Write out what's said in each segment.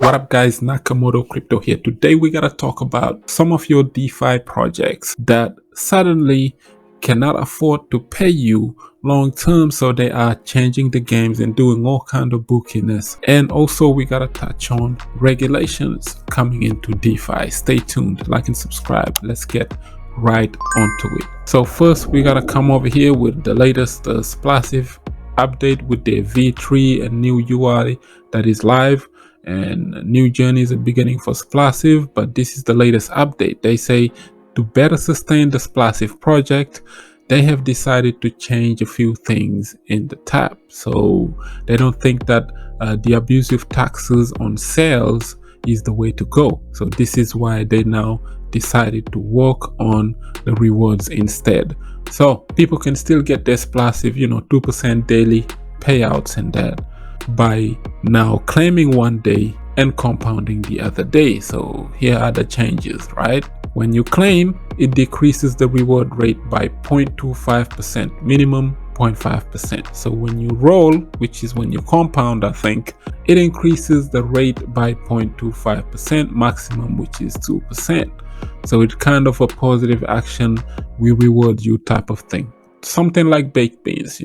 What up guys, Nakamoto Crypto here. Today we gotta talk about some of your DeFi projects that suddenly cannot afford to pay you long term, so they are changing the games and doing all kind of bookiness. And also we gotta touch on regulations coming into DeFi. Stay tuned, like and subscribe. Let's get right onto it. So first we gotta come over here with the latest Splassive update with their V3 and new UI that is live, and new journeys are beginning for Splassive. But this is the latest update. They say to better sustain the Splassive project, they have decided to change a few things in the tab. So they don't think that the abusive taxes on sales is the way to go. So this is why they now decided to work on the rewards instead. So people can still get their Splassive, 2% daily payouts and that, by now claiming one day and compounding the other day. So here are the changes, right? When you claim, it decreases the reward rate by 0.25%, minimum 0.5%. So when you roll, which is when you compound, I think, it increases the rate by 0.25%, maximum, which is 2%. So it's kind of a positive action, we reward you type of thing. Something like baked beans,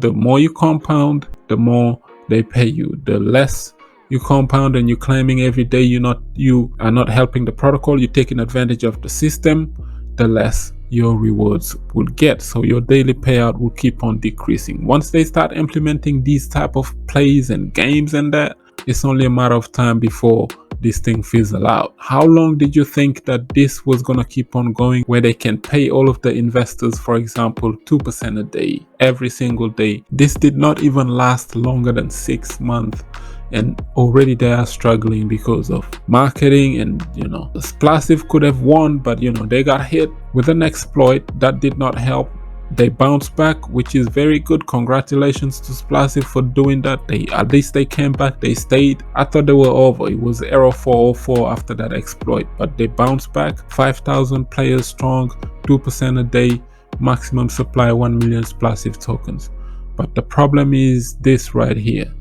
the more you compound, the more they pay you. The less you compound and you're claiming every day you are not helping the protocol, you're taking advantage of the system, the less your rewards will get. So your daily payout will keep on decreasing. Once they start implementing these type of plays and games and that, it's only a matter of time before this thing fizzle out. How long did you think that this was gonna keep on going, where they can pay all of the investors, for example, 2% a day every single day? This did not even last longer than 6 months, and already they are struggling because of marketing. And the Splassive could have won, but they got hit with an exploit that did not help. They bounced back, which is very good. Congratulations to Splassive for doing that. At least they came back, they stayed. I thought they were over. It was error 404 after that exploit, but they bounced back. 5,000 players strong, 2% a day, maximum supply 1 million Splassive tokens. But the problem is this right here.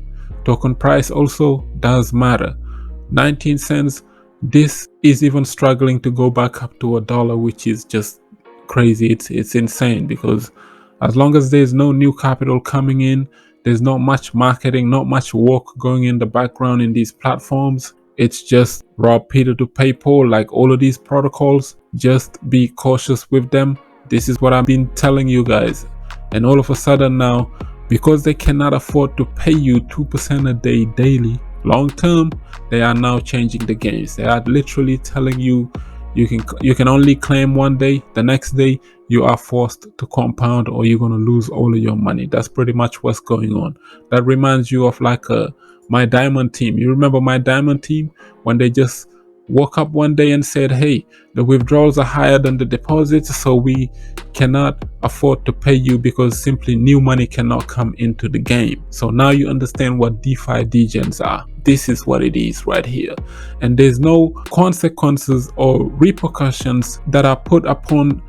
Token price also does matter. 19 cents. This is even struggling to go back up to $1, which is just crazy. It's insane, because as long as there's no new capital coming in, there's not much marketing, not much work going in the background in these platforms. It's just rob Peter to pay Paul, like all of these protocols. Just be cautious with them. This is what I've been telling you guys. And all of a sudden now, because they cannot afford to pay you 2% a day daily long term, they are now changing the games. They are literally telling you you can only claim one day, the next day you are forced to compound, or you're going to lose all of your money. That's pretty much what's going on. That reminds you of like mydiamondteam. You remember mydiamondteam, when they just woke up one day and said, hey, the withdrawals are higher than the deposits, so we cannot afford to pay you because simply new money cannot come into the game. So now you understand what DeFi degens are. This is what it is right here. And there's no consequences or repercussions that are put upon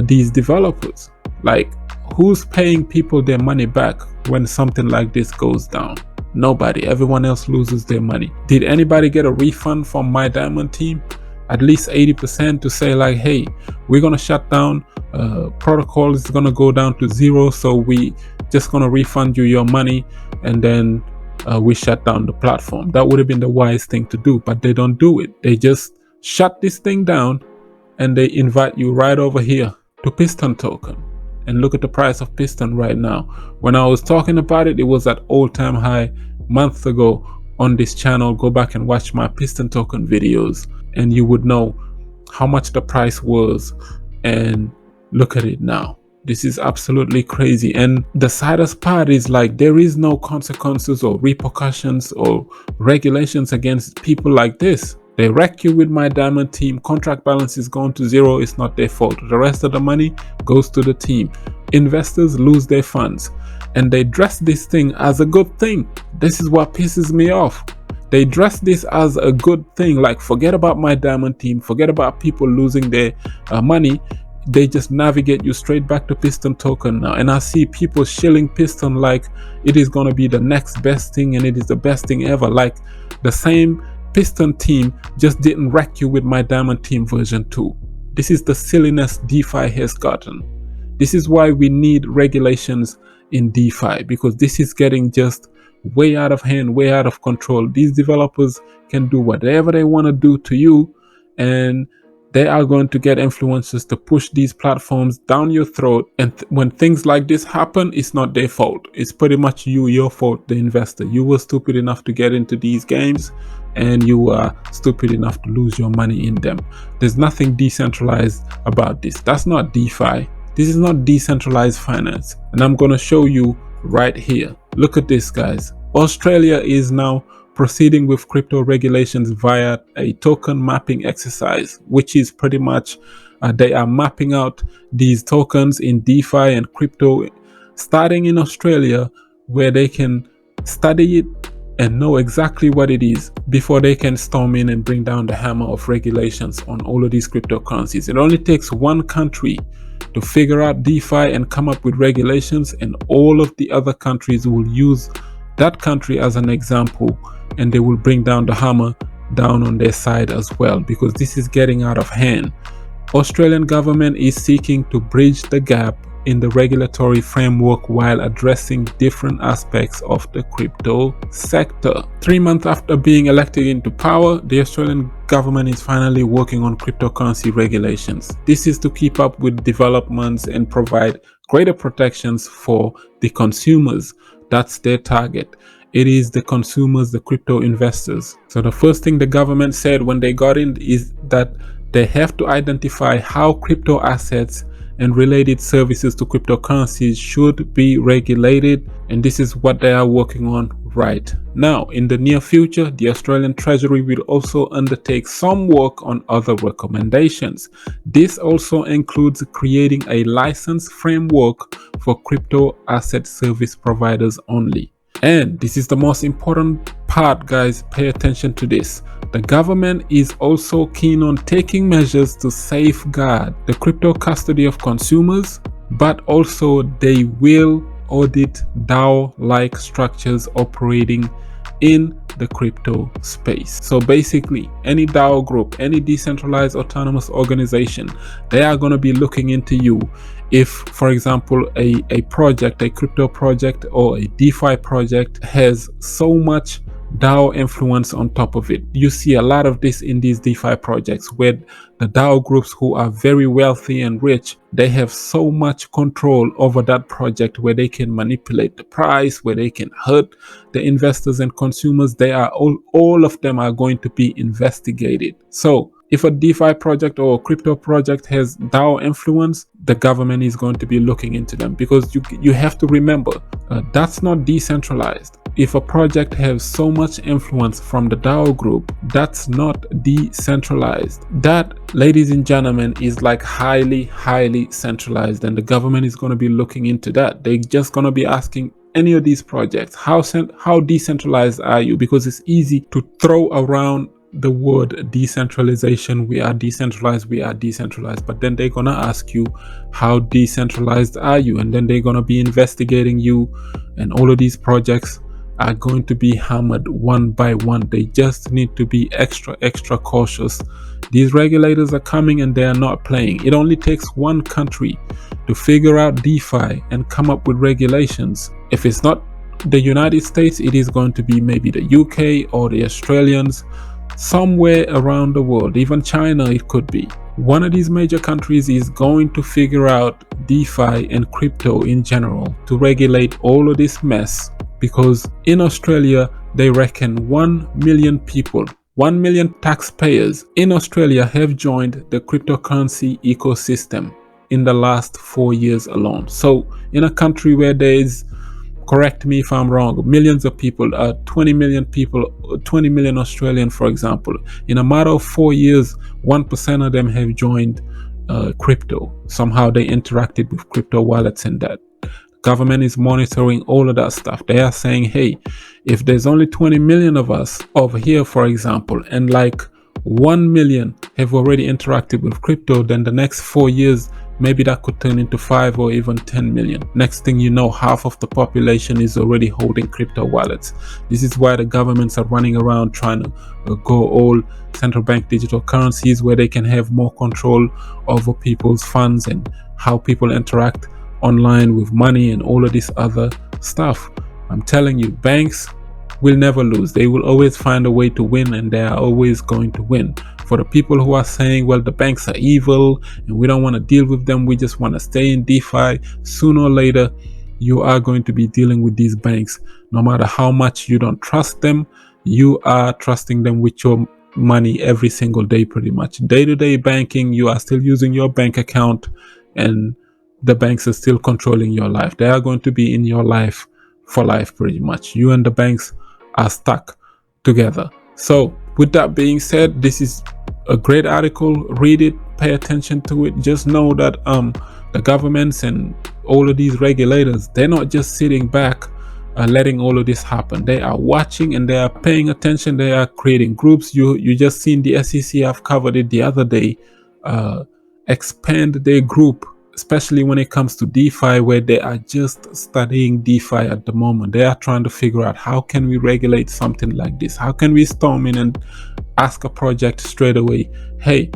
these developers. Like, who's paying people their money back when something like this goes down? Nobody. Everyone else loses their money. Did anybody get a refund from mydiamondteam? At least 80% to say like, hey, we're gonna shut down, protocol is gonna go down to 0, so we just gonna refund you your money, and then we shut down the platform. That would have been the wise thing to do, but they don't do it. They just shut this thing down, and they invite you right over here to Piston token. And look at the price of Piston right now. When I was talking about it, it was at all-time high months ago on this channel. Go back and watch my Piston token videos, and you would know how much the price was. And look at it now. This is absolutely crazy. And the saddest part is, like, there is no consequences or repercussions or regulations against people like this. They wreck you with mydiamondteam. Contract balance is gone to 0. It's not their fault. The rest of the money goes to the team. Investors lose their funds, and they dress this thing as a good thing. This is what pisses me off. They dress this as a good thing. Like, forget about mydiamondteam, forget about people losing their money. They just navigate you straight back to Piston token now. And I see people shilling Piston like it is going to be the next best thing, and it is the best thing ever. Like, the same Piston team just didn't wreck you with my Diamond Team version 2. This is the silliness DeFi has gotten. This is why we need regulations in DeFi, because this is getting just way out of hand, way out of control. These developers can do whatever they want to do to you, and they are going to get influencers to push these platforms down your throat. And when things like this happen, it's not their fault. It's pretty much your fault, the investor. You were stupid enough to get into these games, and you are stupid enough to lose your money in them. There's nothing decentralized about this. That's not DeFi. This is not decentralized finance. And I'm going to show you right here. Look at this, guys. Australia is now proceeding with crypto regulations via a token mapping exercise, which is pretty much they are mapping out these tokens in DeFi and crypto starting in Australia, where they can study it and know exactly what it is before they can storm in and bring down the hammer of regulations on all of these cryptocurrencies. It only takes one country to figure out DeFi and come up with regulations, and all of the other countries will use that country as an example, and they will bring down the hammer down on their side as well, because this is getting out of hand. Australian government is seeking to bridge the gap in the regulatory framework while addressing different aspects of the crypto sector. 3 months after being elected into power, the Australian government is finally working on cryptocurrency regulations. This is to keep up with developments and provide greater protections for the consumers. That's their target. It is the consumers, the crypto investors. So the first thing the government said when they got in is that they have to identify how crypto assets and related services to cryptocurrencies should be regulated, and this is what they are working on right now. In the near future, the Australian Treasury will also undertake some work on other recommendations. This also includes creating a license framework for crypto asset service providers only. And this is the most important part, guys. Pay attention to this. The government is also keen on taking measures to safeguard the crypto custody of consumers, but also they will audit DAO-like structures operating in the crypto space. So basically, any DAO group, any decentralized autonomous organization, they are going to be looking into you. If, for example, a project, a crypto project or a DeFi project has so much DAO influence on top of it. You see a lot of this in these DeFi projects, where the DAO groups who are very wealthy and rich, they have so much control over that project, where they can manipulate the price, where they can hurt the investors and consumers. They are all of them are going to be investigated. So if a DeFi project or a crypto project has DAO influence, the government is going to be looking into them, because you have to remember, that's not decentralized. If a project has so much influence from the DAO group, that's not decentralized. That, ladies and gentlemen, is like highly centralized, and the government is going to be looking into that. They're just going to be asking any of these projects, how decentralized are you? Because it's easy to throw around the word decentralization. We are decentralized, but then they're gonna ask you, how decentralized are you? And then they're gonna be investigating you, and all of these projects are going to be hammered one by one. They just need to be extra cautious. These regulators are coming, and they are not playing. It only takes one country to figure out DeFi and come up with regulations. If it's not the United States, it is going to be maybe the UK or the Australians, somewhere around the world, even China it could be. One of these major countries is going to figure out DeFi and crypto in general to regulate all of this mess, because in Australia they reckon 1 million people, 1 million taxpayers in Australia have joined the cryptocurrency ecosystem in the last 4 years alone. So in a country where there is, correct me if I'm wrong, millions of people, 20 million people, 20 million Australian, for example, in a matter of 4 years, 1% of them have joined crypto. Somehow they interacted with crypto wallets, and that government is monitoring all of that stuff. They are saying, hey, if there's only 20 million of us over here, for example, and like 1 million have already interacted with crypto, then the next 4 years maybe that could turn into 5 or even 10 million. Next thing you know, half of the population is already holding crypto wallets. This is why the governments are running around trying to go all central bank digital currencies, where they can have more control over people's funds and how people interact online with money and all of this other stuff. I'm telling you, banks will never lose. They will always find a way to win, and they are always going to win. For the people who are saying, well, the banks are evil and we don't want to deal with them, we just want to stay in DeFi, sooner or later you are going to be dealing with these banks. No matter how much you don't trust them, you are trusting them with your money every single day. Pretty much day-to-day banking, you are still using your bank account, and the banks are still controlling your life. They are going to be in your life for life. Pretty much you and the banks are stuck together. So with that being said, this is a great article. Read it, pay attention to it. Just know that the governments and all of these regulators, they're not just sitting back letting all of this happen. They are watching and they are paying attention. They are creating groups. You just seen the SEC, I've covered it the other day, expand their group, especially when it comes to DeFi, where they are just studying DeFi at the moment. They are trying to figure out, how can we regulate something like this? How can we storm in and ask a project straight away, hey,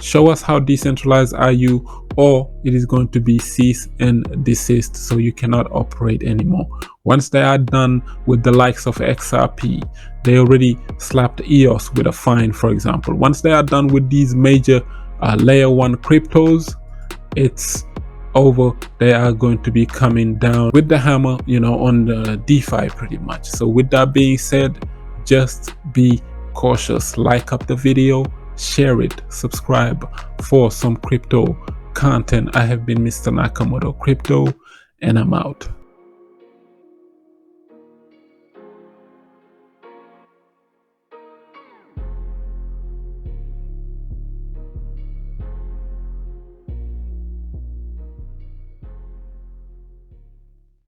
show us how decentralized are you, or it is going to be cease and desist, so you cannot operate anymore. Once they are done with the likes of XRP, they already slapped EOS with a fine, for example. Once they are done with these major layer 1 cryptos, it's over. They are going to be coming down with the hammer, on the DeFi pretty much. So with that being said, just be cautious. Like up the video, share it, subscribe for some crypto content. I have been Mr. Nakamoto Crypto, and I'm out.